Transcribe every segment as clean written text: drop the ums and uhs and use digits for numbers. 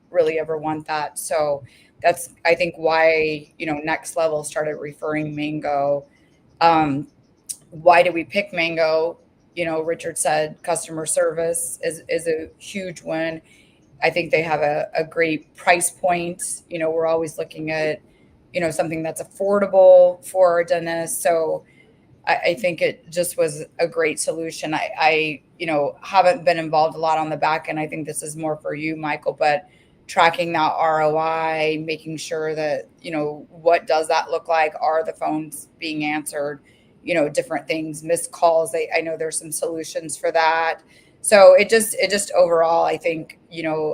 really ever want that. So that's, I think, why, Next Level started referring Mango. Um, why did we pick Mango? Richard said customer service is a huge one. I think they have a great price point. We're always looking at, something that's affordable for our dentists. So I think it just was a great solution. I haven't been involved a lot on the back end. I think this is more for you, Michael, but tracking that ROI, making sure that, what does that look like? Are the phones being answered? Different things, missed calls. I know there's some solutions for that. So it just overall, I think,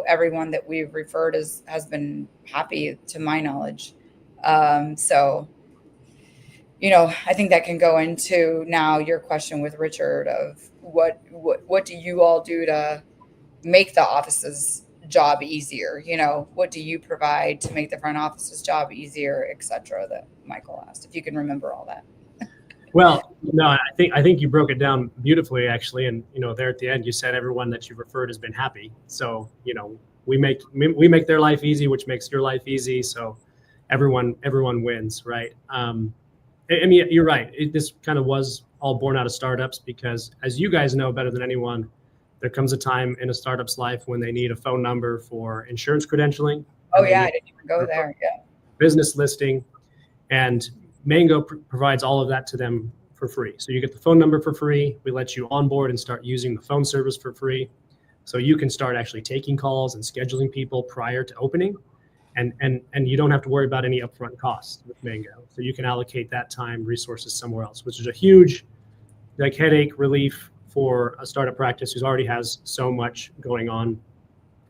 everyone that we've referred has been happy to my knowledge. So I think that can go into now your question with Richard of what do you all do to make the office's job easier? What do you provide to make the front office's job easier, et cetera, that Michael asked, if you can remember all that. Well, no, I think you broke it down beautifully, actually. And, there at the end, you said everyone that you've referred has been happy. So, we make their life easy, which makes your life easy. So everyone wins, right? I mean, you're right. This kind of was all born out of startups because, as you guys know better than anyone, there comes a time in a startup's life when they need a phone number for insurance credentialing. Oh, yeah, I didn't even go there. Yeah. Business listing. And Mango provides all of that to them for free. So you get the phone number for free. We let you onboard and start using the phone service for free. So you can start actually taking calls and scheduling people prior to opening. And you don't have to worry about any upfront costs with Mango. So you can allocate that time, resources somewhere else, which is a huge headache relief for a startup practice who already has so much going on.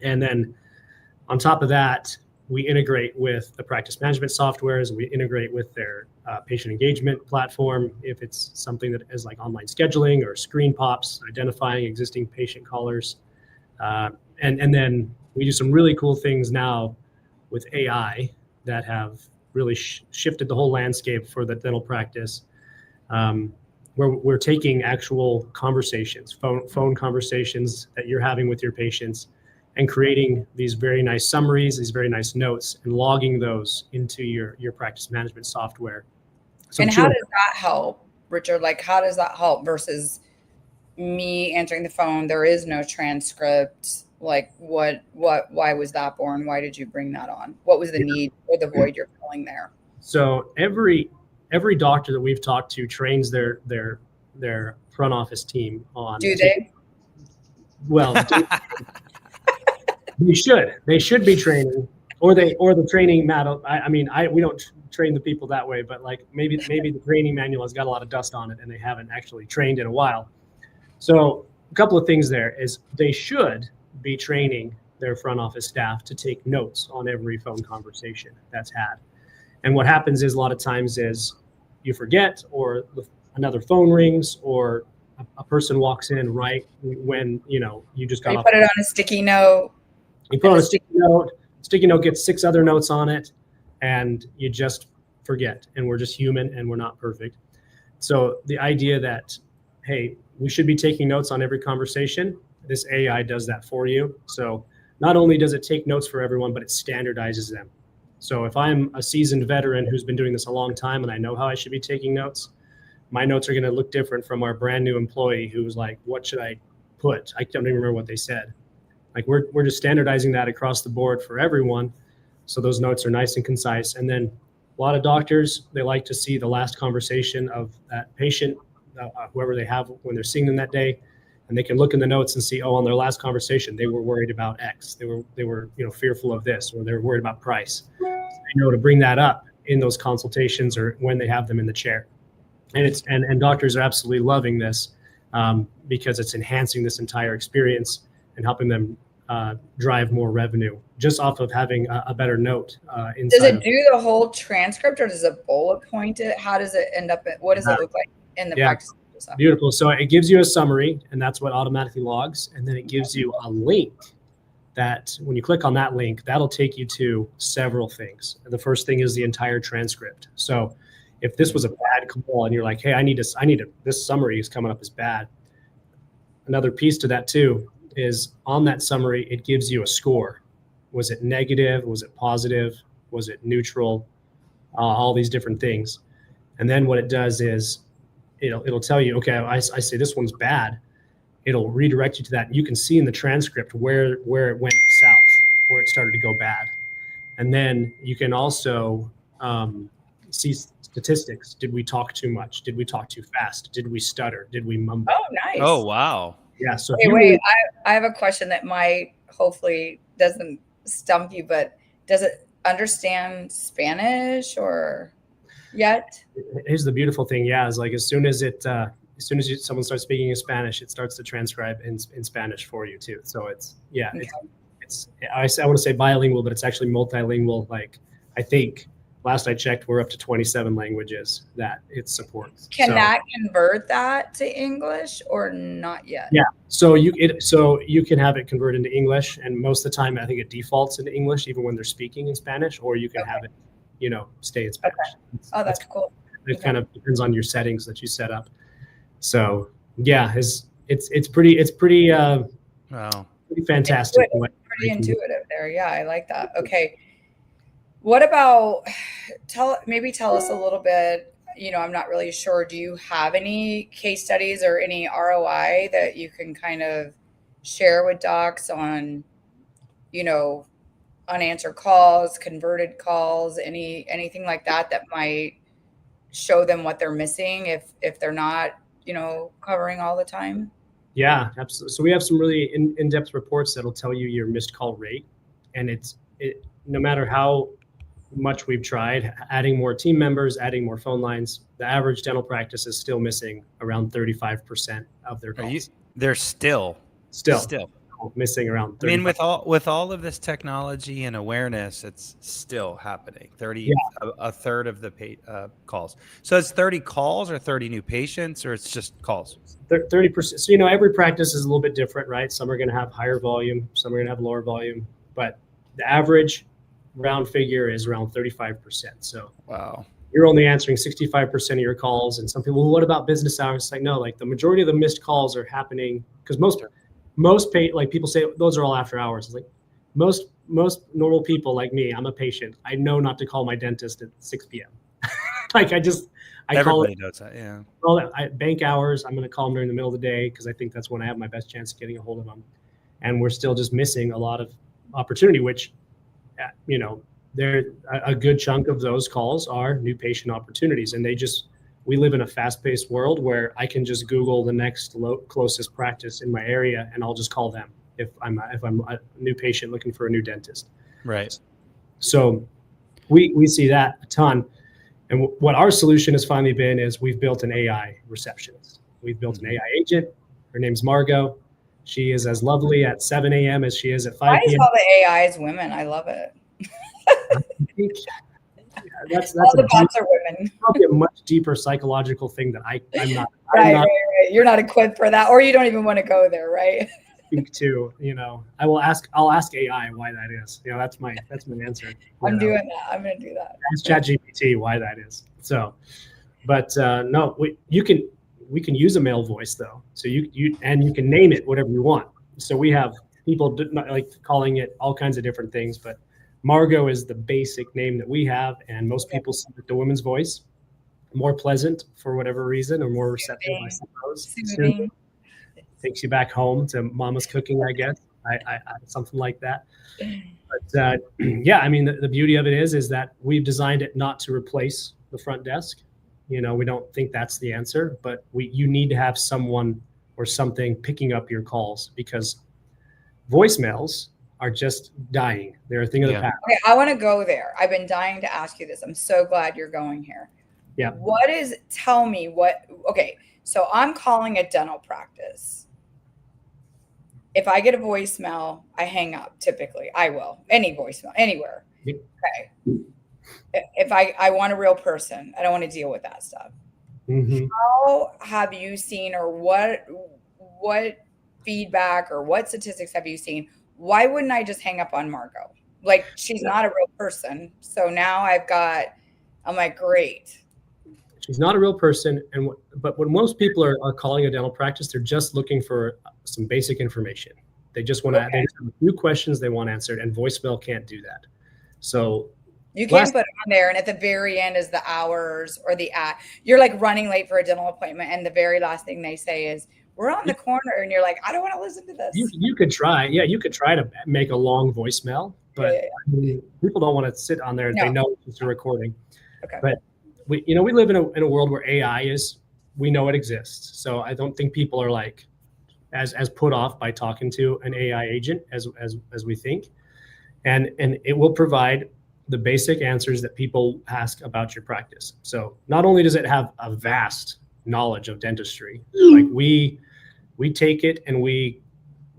And then on top of that, we integrate with the practice management softwares. We integrate with their patient engagement platform. If it's something that is like online scheduling or screen pops, identifying existing patient callers. And then we do some really cool things now with AI that have really shifted the whole landscape for the dental practice. Where we're taking actual conversations, phone conversations that you're having with your patients, and creating these very nice summaries, these very nice notes, and logging those into your practice management software. So and how does that help, Richard? Like, how does that help versus me answering the phone? There is no transcript. Like, why was that born? Why did you bring that on? What was the need or the void you're filling there? So every doctor that we've talked to trains their front office team on. Do they? Well, They should be training, or the training manual. We don't train the people that way, but like maybe the training manual has got a lot of dust on it, and they haven't actually trained in a while. So a couple of things there is they should be training their front office staff to take notes on every phone conversation that's had. And what happens is a lot of times is you forget, or another phone rings, or a person walks in right when you just got. You put it on a sticky note. You put on a sticky note. Sticky note gets 6 other notes on it, and you just forget. And we're just human, and we're not perfect. So the idea that, hey, we should be taking notes on every conversation. This AI does that for you. So not only does it take notes for everyone, but it standardizes them. So if I'm a seasoned veteran who's been doing this a long time and I know how I should be taking notes, my notes are going to look different from our brand new employee who's like, what should I put? I don't even remember what they said. Like we're just standardizing that across the board for everyone. So those notes are nice and concise. And then a lot of doctors, they like to see the last conversation of that patient, whoever they have when they're seeing them that day. And they can look in the notes and see, on their last conversation, they were worried about X. They were fearful of this, or they're worried about price. So they know to bring that up in those consultations or when they have them in the chair. And doctors are absolutely loving this because it's enhancing this entire experience and helping them drive more revenue just off of having a better note inside. Does it do the whole transcript, or does it bullet point it? How does it end up? What does it look like in the practice? Beautiful. So it gives you a summary, and that's what automatically logs. And then it gives you a link that when you click on that link, that'll take you to several things. The first thing is the entire transcript. So if this was a bad call and you're like, hey, this summary is coming up as bad. Another piece to that too is on that summary, it gives you a score. Was it negative? Was it positive? Was it neutral? All these different things. And then what it does is it'll tell you, okay, I say this one's bad. It'll redirect you to that. You can see in the transcript where it went south, where it started to go bad. And then you can also see statistics. Did we talk too much? Did we talk too fast? Did we stutter? Did we mumble? Oh, nice. Oh, wow. Yeah. So wait, I have a question that might hopefully doesn't stump you, but does it understand Spanish or yet? Here's the beautiful thing. Yeah. Is like, as soon as someone starts speaking in Spanish, it starts to transcribe in Spanish for you too. So it's, yeah, okay. I want to say bilingual, but it's actually multilingual. Like, I think last I checked, we're up to 27 languages that it supports. Can that convert that to English or not yet? Yeah. So you can have it convert into English, and most of the time I think it defaults into English even when they're speaking in Spanish, or you can have it, stay in Spanish. Okay. Oh, that's cool. It kind of depends on your settings that you set up. So yeah, it's pretty wow. Pretty fantastic. Pretty intuitive there. Yeah, I like that. Okay. What about tell us a little bit, I'm not really sure. Do you have any case studies or any ROI that you can kind of share with docs on, unanswered calls, converted calls, anything like that might show them what they're missing if they're not, covering all the time? Yeah, absolutely. So we have some really in-depth reports that'll tell you your missed call rate, and no matter how much we've tried, adding more team members, adding more phone lines, the average dental practice is still missing around 35% of their calls. They're still missing around 35%. I mean, with all of this technology and awareness, it's still happening. A third of the calls. So it's 30 calls or 30 new patients, or it's just calls? 30%. So, every practice is a little bit different, right? Some are going to have higher volume, some are going to have lower volume, but the average round figure is around 35%. So wow, you're only answering 65% of your calls. And some people, well, what about business hours? It's like, no, like the majority of the missed calls are happening because most people say those are all after hours. It's like most normal people like me, I'm a patient. I know not to call my dentist at 6 p.m. Everybody call it. Knows that, yeah. Well, bank hours. I'm going to call them during the middle of the day because I think that's when I have my best chance of getting a hold of them. And we're still just missing a lot of opportunity, which, a good chunk of those calls are new patient opportunities. And we live in a fast-paced world where I can just Google the next closest practice in my area, and I'll just call them if I'm a new patient looking for a new dentist. Right. So we see that a ton. And what our solution has finally been is we've built an AI receptionist. We've built an AI agent. Her name's Margot. She is as lovely at 7 a.m. as she is at 5 p.m. Why is all the AIs women? I love it. That's all the bots are women. Probably a much deeper psychological thing that I'm not. Right. You're not equipped for that, or you don't even want to go there, right? Speak to, I'll ask AI why that is. That's my answer. I'm doing that. I'm going to do that. Ask ChatGPT why that is. So, but no, we can use a male voice though. So you can name it whatever you want. So we have people like calling it all kinds of different things, but Margot is the basic name that we have, and most people select the woman's voice, more pleasant for whatever reason, or more receptive, I suppose. Soothing. Takes you back home to mama's cooking, I guess. I something like that. But yeah, I mean, the beauty of it is that we've designed it not to replace the front desk. We don't think that's the answer, but you need to have someone or something picking up your calls, because voicemails are just dying. They're a thing of the past. Okay, I want to go there. I've been dying to ask you this. I'm so glad you're going here. Yeah. Okay, so I'm calling a dental practice. If I get a voicemail, I hang up typically. I will. Any voicemail, anywhere. Yep. Okay. If I want a real person, I don't want to deal with that stuff. Mm-hmm. How have you seen, or what feedback or what statistics have you seen? Why wouldn't I just hang up on Margot? Like, she's not a real person. So now I'm like, great. She's not a real person. But when most people are calling a dental practice, they're just looking for some basic information. They just want to, they just have a few questions they want answered, and voicemail can't do that. So you can't put it on there, and at the very end is the hours or the you're like running late for a dental appointment, and the very last thing they say is, we're on the corner, and you're like, I don't want to listen to this. You could try. Yeah, you could try to make a long voicemail, but I mean, people don't want to sit on there. No. They know it's a recording. Okay. But we live in a world where AI is, we know it exists. So I don't think people are like as put off by talking to an AI agent as we think. And it will provide the basic answers that people ask about your practice. So not only does it have a vast knowledge of dentistry, like we take it and we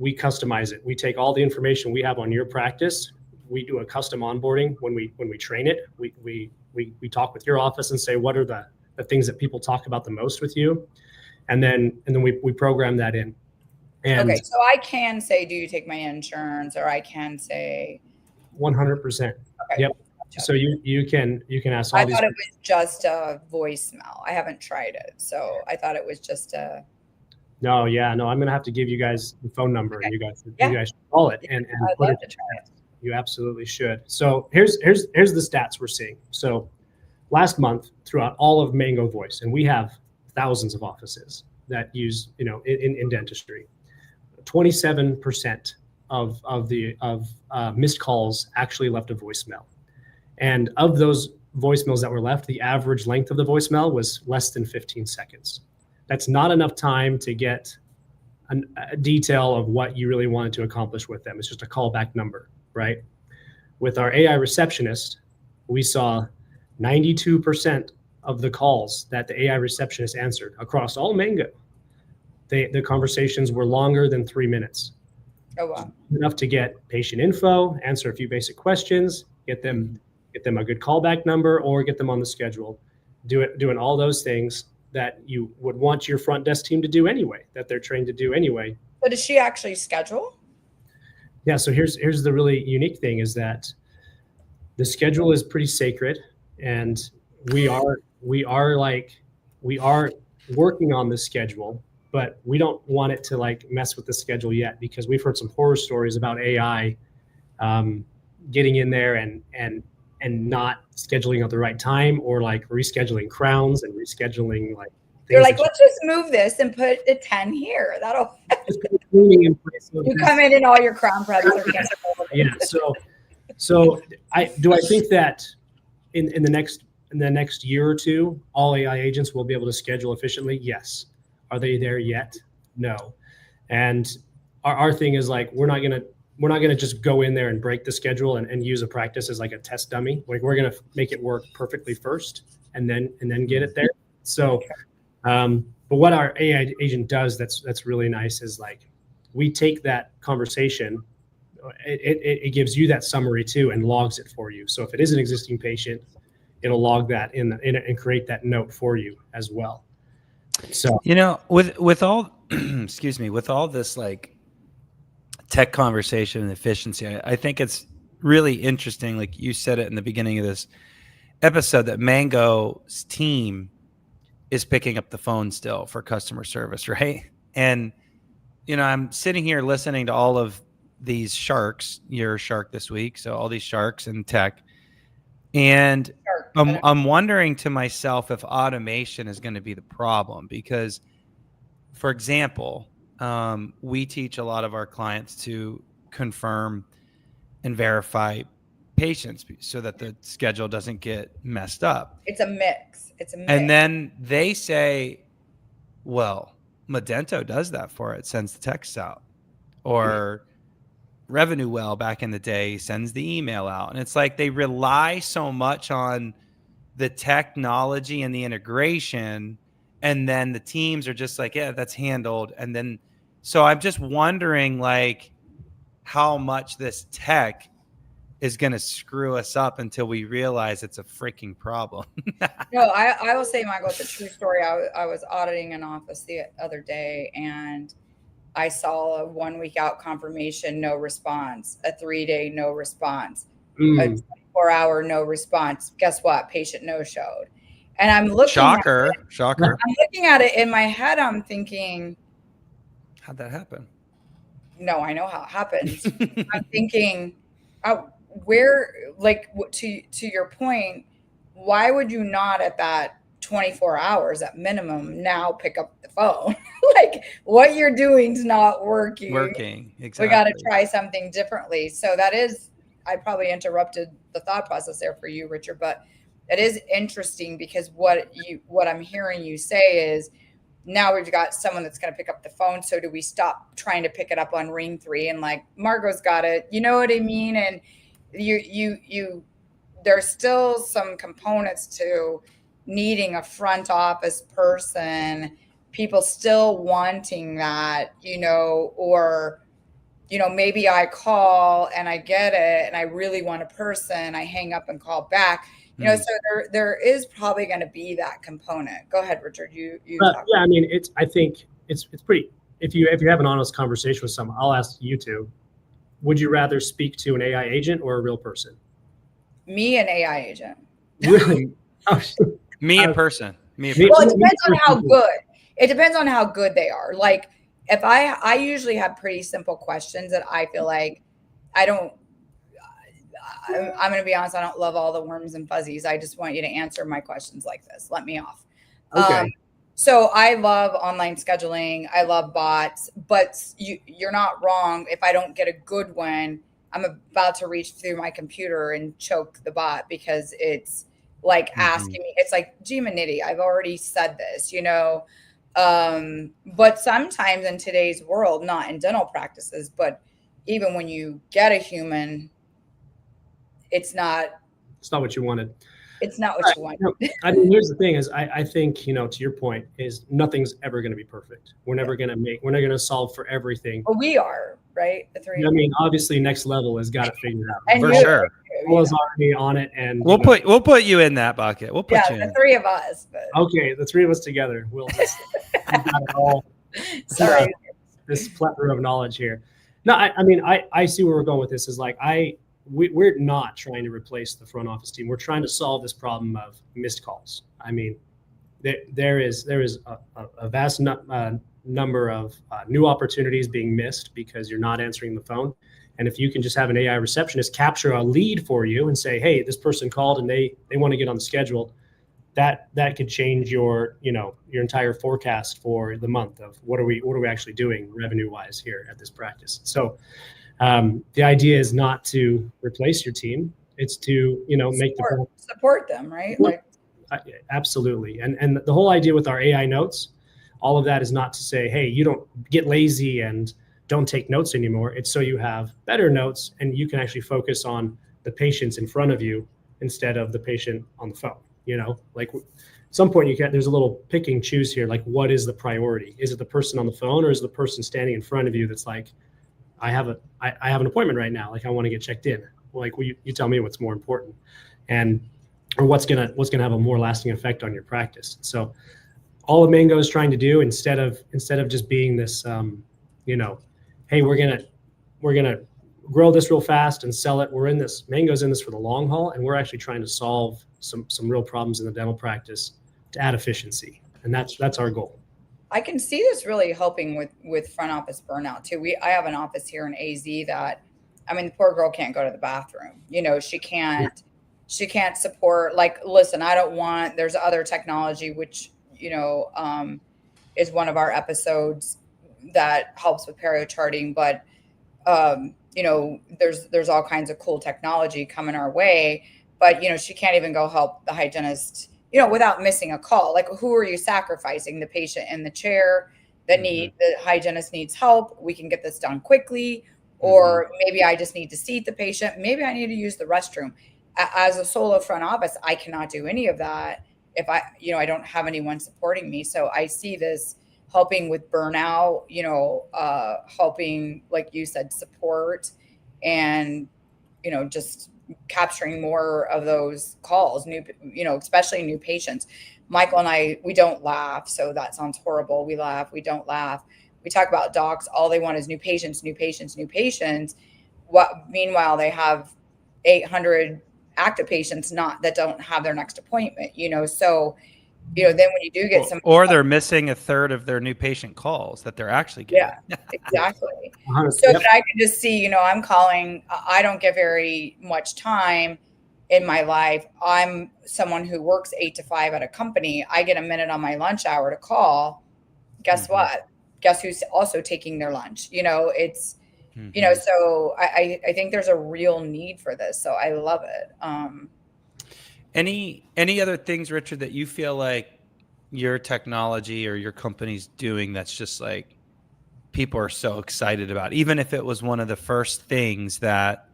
customize it. We take all the information we have on your practice. We do a custom onboarding when we train it. We talk with your office and say, what are the things that people talk about the most with you? And then we program that in. And okay, so I can say, do you take my insurance? Or I can say 100%. Okay. Yep. So you can ask all these. I thought it was just a voicemail. I haven't tried it. So I thought it was just a. No, I'm going to have to give you guys the phone number, and you guys should call it and put it. You absolutely should. So here's the stats we're seeing. So last month, throughout all of Mango Voice, and we have thousands of offices that use, in dentistry, 27% of missed calls actually left a voicemail. And of those voicemails that were left, the average length of the voicemail was less than 15 seconds. That's not enough time to get a detail of what you really wanted to accomplish with them. It's just a callback number, right? With our AI receptionist, we saw 92% of the calls that the AI receptionist answered across all Mango. The conversations were longer than 3 minutes. Oh, wow. Enough to get patient info, answer a few basic questions, get them a good callback number, or get them on the schedule. Doing all those things that you would want your front desk team to do anyway, that they're trained to do anyway. But does she actually schedule? Yeah, so here's the really unique thing is that the schedule is pretty sacred, and we are working on the schedule, but we don't want it to like mess with the schedule yet, because we've heard some horror stories about AI getting in there and not scheduling at the right time, or like rescheduling crowns and rescheduling like. You're like, let's just move this and put a 10 here. That'll. You come in and all your crown preps are canceled. Yeah. So I think that in the next year or two, all AI agents will be able to schedule efficiently. Yes. Are they there yet? No. And our thing is like, we're not gonna just go in there and break the schedule and use a practice as like a test dummy. Like, we're gonna make it work perfectly first, and then get it there. So, but what our AI agent does that's really nice is like, we take that conversation, it gives you that summary too, and logs it for you. So if it is an existing patient, it'll log that in and create that note for you as well. So with all excuse me, with all this like tech conversation and efficiency, I think it's really interesting, like you said it in the beginning of this episode, that Mango's team is picking up the phone still for customer service, right? And I'm sitting here listening to all of these sharks. You're a shark this week, so all these sharks in tech, and I'm wondering to myself if automation is going to be the problem, because, for example, we teach a lot of our clients to confirm and verify patients so that the schedule doesn't get messed up. It's a mix. And then they say, well, Medento does that for it, sends the text out. Or Revenue Well back in the day sends the email out. And it's like they rely so much on the technology and the integration, and then the teams are just like, yeah, that's handled. And then, so I'm just wondering like how much this tech is going to screw us up until we realize it's a freaking problem. No, I will say, Michael, it's a true story. I was auditing an office the other day, and I saw a 1 week out confirmation, no response, a 3-day no response, a 24-hour no response. Guess what? Patient no showed. And I'm looking Shocker. I'm looking at it in my head. I'm thinking, how'd that happen? no, I know how it happens. I'm thinking, where, like, to your point, why would you not at that 24 hours at minimum now pick up the phone? Like, what you're doing is not working. Exactly. We got to try something differently. So that is, I probably interrupted the thought process there for you, Richard, but that is interesting because what I'm hearing you say is, now we've got someone that's going to pick up the phone. So do we stop trying to pick it up on ring 3 and like, Margot's got it, you know what I mean? And you there's still some components to needing a front office person, people still wanting that, or, maybe I call and I get it and I really want a person, I hang up and call back. So there is probably going to be that component. Go ahead, Richard. You talk. Yeah, I mean, I think it's pretty. If you have an honest conversation with someone, I'll ask you two: would you rather speak to an AI agent or a real person? Me, an AI agent. Really? Me, a person. Well, it depends on how good. It depends on how good they are. Like, if I usually have pretty simple questions that I feel like I'm going to be honest, I don't love all the worms and fuzzies. I just want you to answer my questions like this. Let me off. Okay. So I love online scheduling. I love bots, but you're not wrong. If I don't get a good one, I'm about to reach through my computer and choke the bot because it's like asking me, it's like, gee, manity, I've already said this, but sometimes in today's world, not in dental practices, but even when you get a human, it's not what you wanted. It's not what you want. I mean, here's the thing is I think, to your point, is nothing's ever going to be perfect. We're never going to solve for everything. Well, we are, right? The three. I mean, obviously next level has got it figured out. And for sure. Paula's already on it, and we'll put you in that bucket. We'll put you in. The three of us. But... Okay, the three of us together. We'll just got it all. Sorry. This plethora of knowledge here. No, I mean, I see where we're going with this is like, we're not trying to replace the front office team. We're trying to solve this problem of missed calls. I mean, there is a vast number of new opportunities being missed because you're not answering the phone. And if you can just have an AI receptionist capture a lead for you and say, hey, this person called and they want to get on the schedule, that could change your entire forecast for the month of what are we actually doing revenue wise here at this practice. So the idea is not to replace your team. It's to, make support them, right? Absolutely. And the whole idea with our AI notes, all of that is not to say, hey, you don't get lazy and don't take notes anymore. It's so you have better notes and you can actually focus on the patients in front of you instead of the patient on the phone. Like at some point there's a little pick and choose here. Like, what is the priority? Is it the person on the phone or is it the person standing in front of you that's like, I have an appointment right now. Like, I want to get checked in. Like, you tell me what's more important, or what's gonna have a more lasting effect on your practice. So, all of Mango is trying to do instead of just being this, hey, we're gonna grow this real fast and sell it. Mango's in this for the long haul, and we're actually trying to solve some real problems in the dental practice to add efficiency, and that's our goal. I can see this really helping with front office burnout too. I have an office here in AZ that, I mean, the poor girl can't go to the bathroom. She can't support, like, listen, there's other technology, which, is one of our episodes that helps with perio charting. But, there's all kinds of cool technology coming our way, but, she can't even go help the hygienist, without missing a call. Like, who are you sacrificing? The patient in the chair the hygienist needs help. We can get this done quickly. Or maybe I just need to seat the patient. Maybe I need to use the restroom. As a solo front office, I cannot do any of that if I don't have anyone supporting me. So I see this helping with burnout, helping, like you said, support and, just capturing more of those calls, especially new patients. Michael and I, we don't laugh. So that sounds horrible. We laugh. We don't laugh. We talk about docs. All they want is new patients, new patients, new patients. Meanwhile, they have 800 active patients that don't have their next appointment, So you know, then when you do get some, or they're missing a third of their new patient calls that they're actually getting. yeah, exactly. 100. So, Yep. but I can just see, you know, I'm calling, I don't get very much time in my life. I'm someone who works 8 to 5 at a company. I get a minute on my lunch hour to call. Guess what? Guess who's also taking their lunch? You know, it's, you know, so I think there's a real need for this. So I love it. Any other things, Richard, that you feel like your technology or your company's doing that's just like people are so excited about, even if it was one of the first things that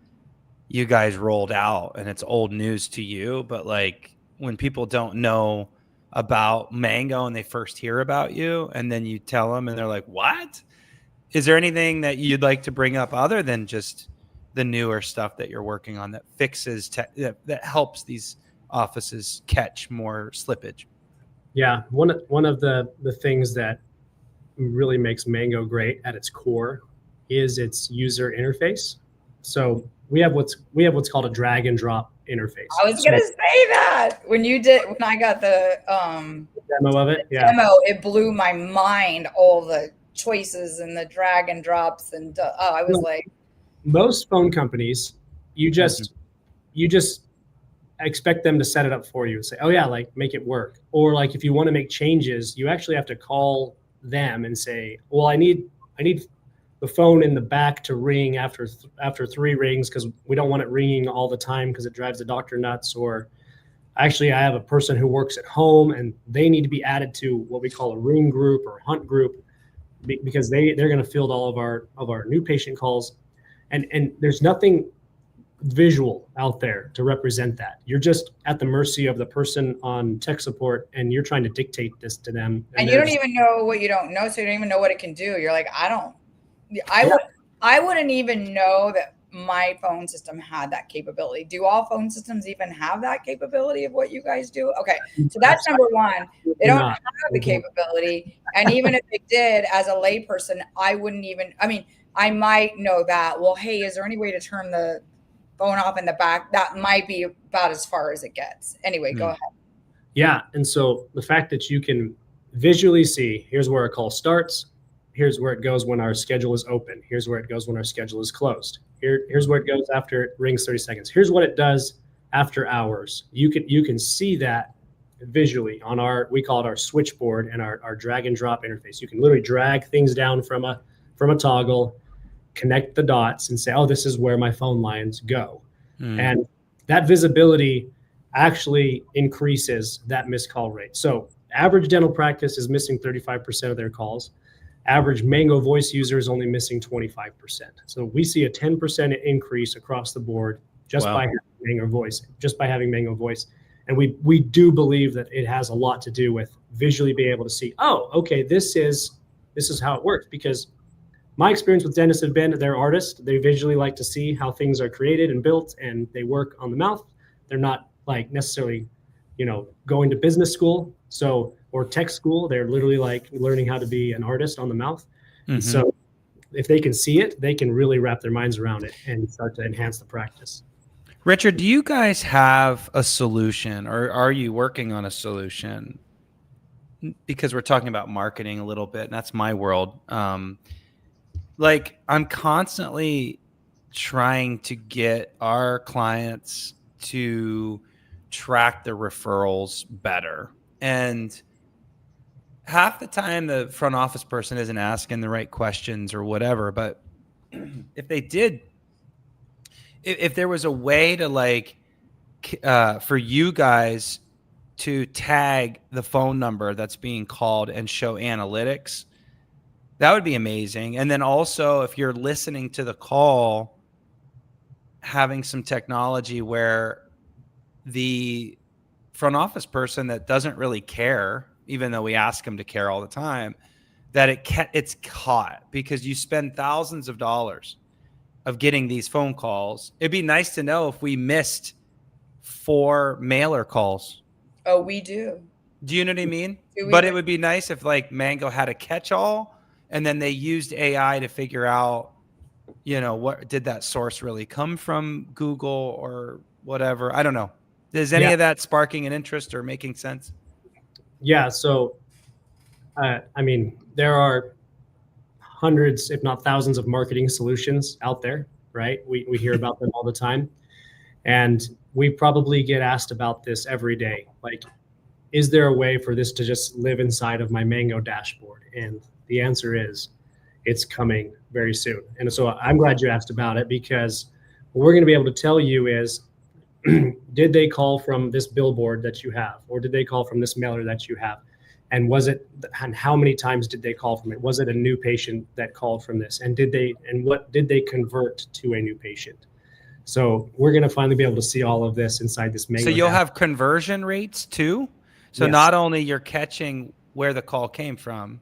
you guys rolled out and it's old news to you, but like when people don't know about Mango and they first hear about you and then you tell them and they're like, what? Is there anything that you'd like to bring up other than just the newer stuff that you're working on that fixes that helps these offices catch more slippage? Yeah, one of the things that really makes Mango great at its core is its user interface. So we have what's called a drag and drop interface. I was gonna say that when I got the demo of it. Yeah. demo, it blew my mind. All the choices and the drag and drops, and I was like, most phone companies, you just expect them to set it up for you and say, oh yeah, like make it work. Or like if you want to make changes, you actually have to call them and say, well, I need the phone in the back to ring after 3 rings because we don't want it ringing all the time because it drives the doctor nuts. Or actually I have a person who works at home and they need to be added to what we call a ring group or hunt group because they're going to field all of our new patient calls. And there's nothing visual out there to represent that. You're just at the mercy of the person on tech support and you're trying to dictate this to them. and you don't even know what you don't know, so you don't even know what it can do. You're like, I wouldn't even know that my phone system had that capability. Do all phone systems even have that capability of what you guys do? Okay, so that's number one. They don't have the capability, and even if they did, as a layperson, I wouldn't even. I mean, I might know that. Well, hey, is there any way to turn the phone off in the back? That might be about as far as it gets. Anyway, go ahead. Yeah, and so the fact that you can visually see, here's where a call starts, here's where it goes when our schedule is open, here's where it goes when our schedule is closed, here's where it goes after it rings 30 seconds, here's what it does after hours. You can see that visually on we call it our switchboard and our drag and drop interface. You can literally drag things down from a toggle, connect the dots and say, oh, this is where my phone lines go. And that visibility actually increases that missed call rate. So average dental practice is missing 35% of their calls. Average Mango Voice user is only missing 25%. So we see a 10% increase across the board just by having Mango Voice. And we do believe that it has a lot to do with visually being able to see, oh, okay, this is how it works. Because my experience with dentists have been they're artists. They visually like to see how things are created and built, and they work on the mouth. They're not like necessarily, going to business school, or tech school. They're literally like learning how to be an artist on the mouth. So if they can see it, they can really wrap their minds around it and start to enhance the practice. Richard, do you guys have a solution, or are you working on a solution? Because we're talking about marketing a little bit, and that's my world. Like I'm constantly trying to get our clients to track the referrals better. And half the time the front office person isn't asking the right questions or whatever. But if they did, if there was a way to like, for you guys to tag the phone number that's being called and show analytics, that would be amazing. And then also if you're listening to the call, having some technology where the front office person that doesn't really care, even though we ask them to care all the time, that it's caught because you spend thousands of dollars of getting these phone calls. It'd be nice to know if we missed 4 mailer calls. Oh, we do. Do you know what I mean? But it would be nice if like Mango had a catch-all and then they used AI to figure out, what did that source really come from, Google or whatever? I don't know. Is any of that sparking an interest or making sense? Yeah. So, I mean, there are hundreds, if not thousands, of marketing solutions out there, right? We hear about them all the time. And we probably get asked about this every day. Like, is there a way for this to just live inside of my Mango dashboard? And the answer is it's coming very soon. And so I'm glad you asked about it, because what we're going to be able to tell you is, did they call from this billboard that you have, or did they call from this mailer that you have? And how many times did they call from it? Was it a new patient that called from this? And what did they convert to a new patient? So we're going to finally be able to see all of this inside this Mango. So you'll have conversion rates too. So Yes. Not only you're catching where the call came from,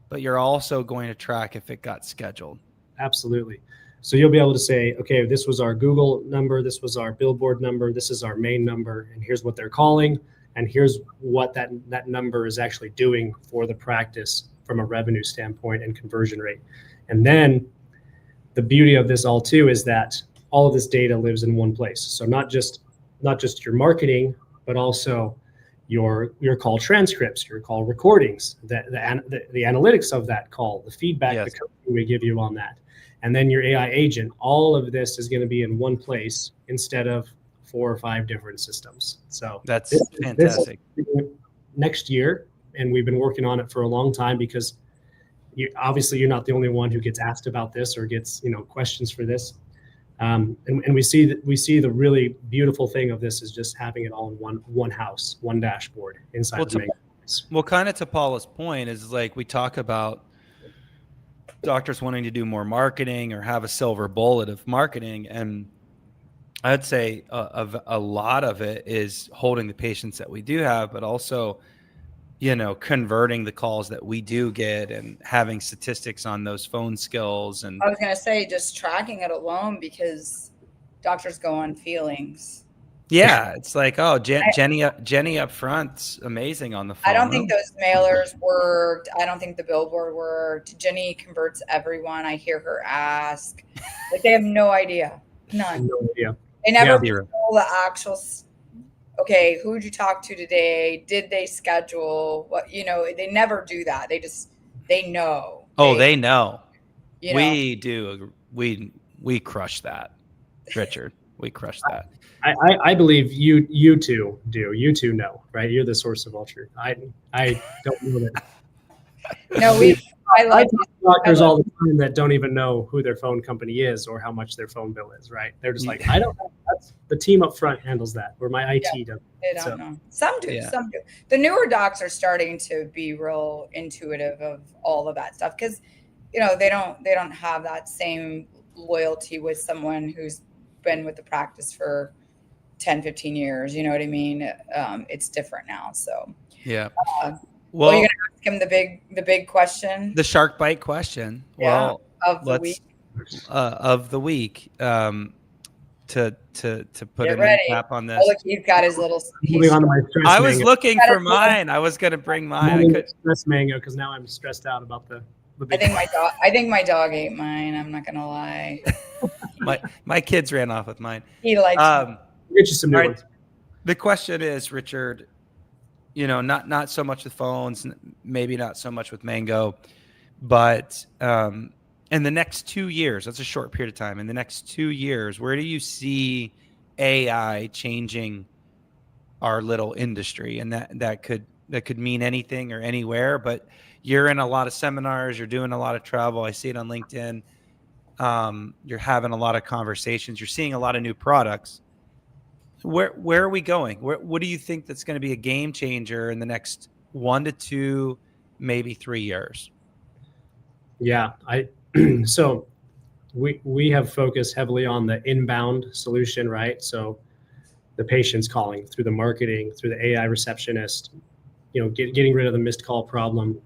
but you're also going to track if it got scheduled. Absolutely. So you'll be able to say, okay, this was our Google number, this was our billboard number, this is our main number, and here's what they're calling, and here's what that number is actually doing for the practice from a revenue standpoint and conversion rate. And then the beauty of this all too is that all of this data lives in one place. So not just your marketing, but also your call transcripts, your call recordings, the analytics of that call, the feedback Yes. the company will give you on that. And then your AI agent, all of this is going to be in one place instead of 4 or 5 different systems. So That's this fantastic. next year, and we've been working on it for a long time, because obviously you're not the only one who gets asked about this or gets questions for this. And we see the really beautiful thing of this is just having it all in one house, one dashboard inside the Mango. Well, kind of to Paula's point is, like, we talk about doctors wanting to do more marketing or have a silver bullet of marketing. And I'd say a lot of it is holding the patients that we do have, but also, converting the calls that we do get and having statistics on those phone skills. And I was going to say, just tracking it alone, because doctors go on feelings. yeah, it's like, oh, Jenny up front's amazing on the phone. I don't think those mailers worked. I don't think the billboard worked. Jenny converts everyone. I hear her ask. Like, they have no idea. None. No idea. They never zero. know the actual, okay, who'd you talk to today? Did they schedule? What, they never do that. They know. Oh, they know. You know. We do. We crush that, Richard. We crush that. I believe you two do. You two know, right? You're the source of all truth. I don't know that. No, I talk to doctors all the time that don't even know who their phone company is or how much their phone bill is, right? They're just like, I don't know. That's the team up front handles that, or my IT does. They don't know. Some do. Yeah. Some do. The newer docs are starting to be real intuitive of all of that stuff, because they don't have that same loyalty with someone who's been with the practice for 10, 15 years. You know what I mean? It's different now. So yeah. Well, you're gonna ask him the big question, the shark bite question. Yeah, well, of the week. Of the week. To put Get a ready. cap on this. Oh, look, he's got his little. Moving on to my stress I was mango. looking for mine. I was going to bring mine. Stress mango, because now I'm stressed out about the big. I think my dog ate mine. I'm not gonna lie. my kids ran off with mine. He likes. Get you some new ones. The question is, Richard, not so much with phones, maybe not so much with Mango, but in the next 2 years, that's a short period of time. In the next 2 years, where do you see AI changing our little industry? And that could mean anything or anywhere, but you're in a lot of seminars, you're doing a lot of travel. I see it on LinkedIn. You're having a lot of conversations. You're seeing a lot of new products. Where are we going? What do you think that's going to be a game changer in the next 1 to 2, maybe 3 years? Yeah, so we have focused heavily on the inbound solution, right? So the patient's calling through the marketing, through the AI receptionist, getting rid of the missed call problem.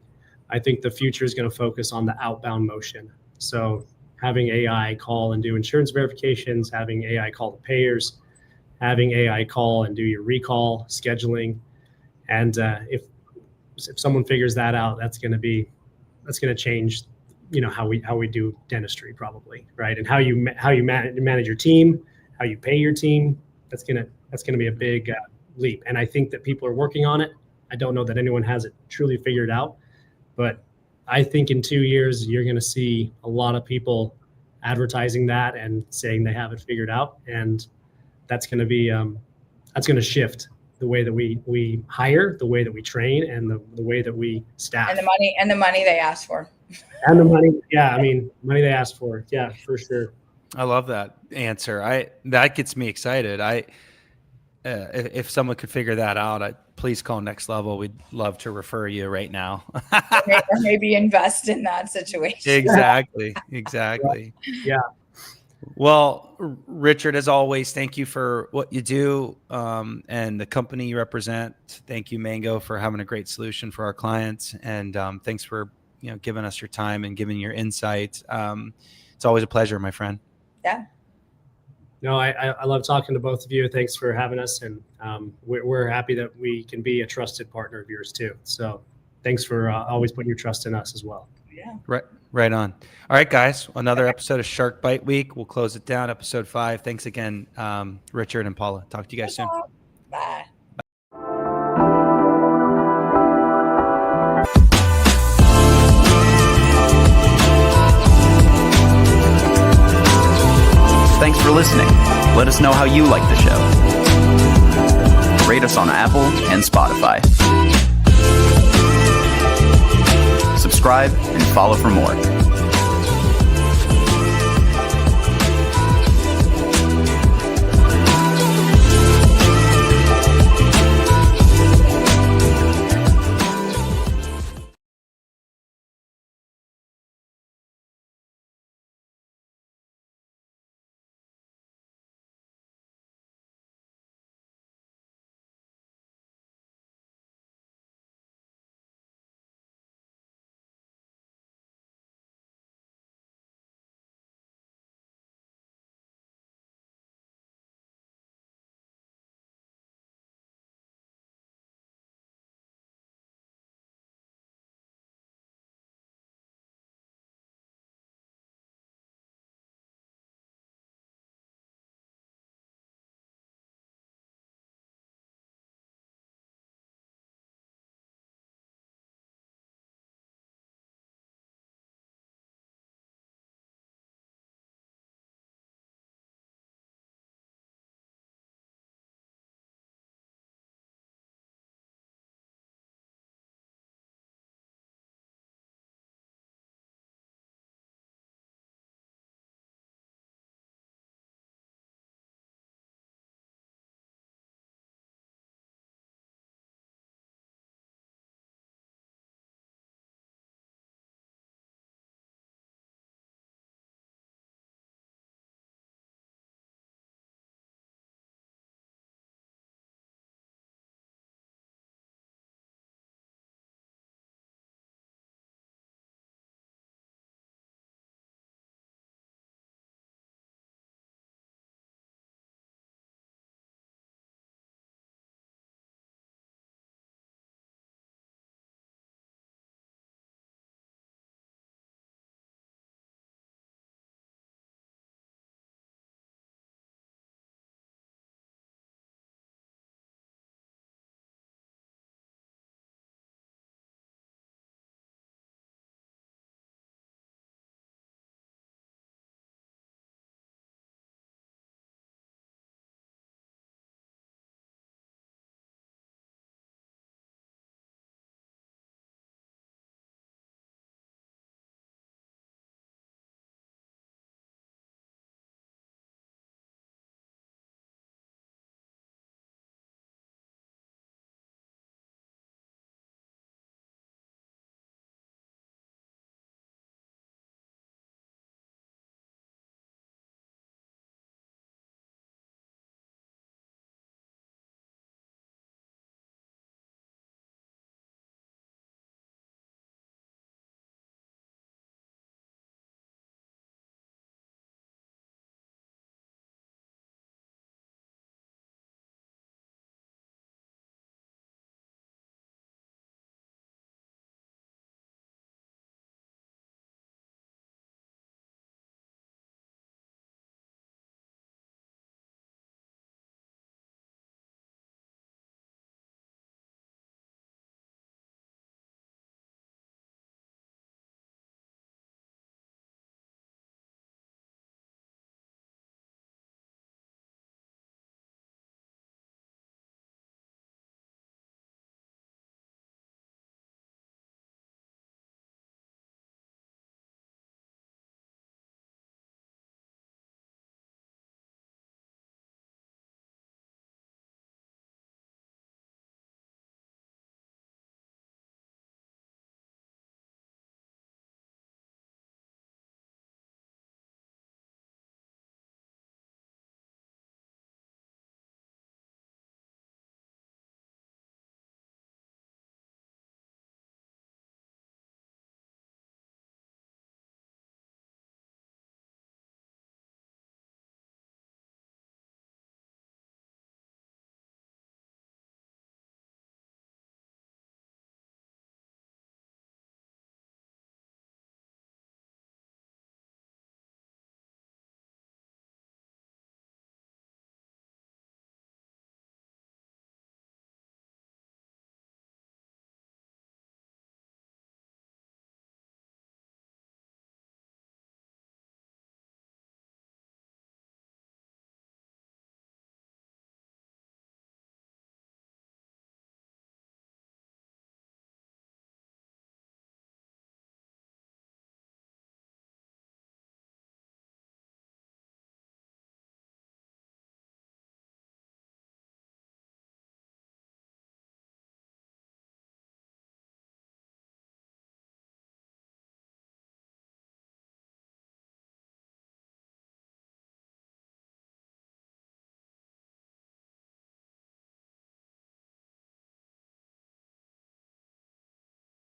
I think the future is going to focus on the outbound motion. So having AI call and do insurance verifications, having AI call the payers, having AI call and do your recall scheduling. And if someone figures that out, that's going to change, how we do dentistry probably, right? And how you manage your team, how you pay your team. That's going to be a big leap. And I think that people are working on it. I don't know that anyone has it truly figured out, but I think in 2 years, you're going to see a lot of people advertising that and saying they have it figured out. And that's going to be, that's going to shift the way that we hire, the way that we train, and the way that we staff. And the money they ask for. And the money. Yeah. I mean, money they ask for. Yeah, for sure. I love that answer. That gets me excited. If someone could figure that out, please call Next Level. We'd love to refer you right now. Or maybe invest in that situation. Exactly. Yeah. Well, Richard, as always, thank you for what you do and the company you represent. Thank you, Mango, for having a great solution for our clients. And thanks for giving us your time and giving your insight. It's always a pleasure, my friend. Yeah. No, I love talking to both of you. Thanks for having us. And we're happy that we can be a trusted partner of yours too. So thanks for always putting your trust in us as well. Yeah. Right on. All right, guys. Another episode of Shark Bite Week. We'll close it down. Episode 5. Thanks again, Richard and Paula. Talk to you guys soon. Bye. Thanks for listening. Let us know how you like the show. Rate us on Apple and Spotify. Subscribe and follow for more.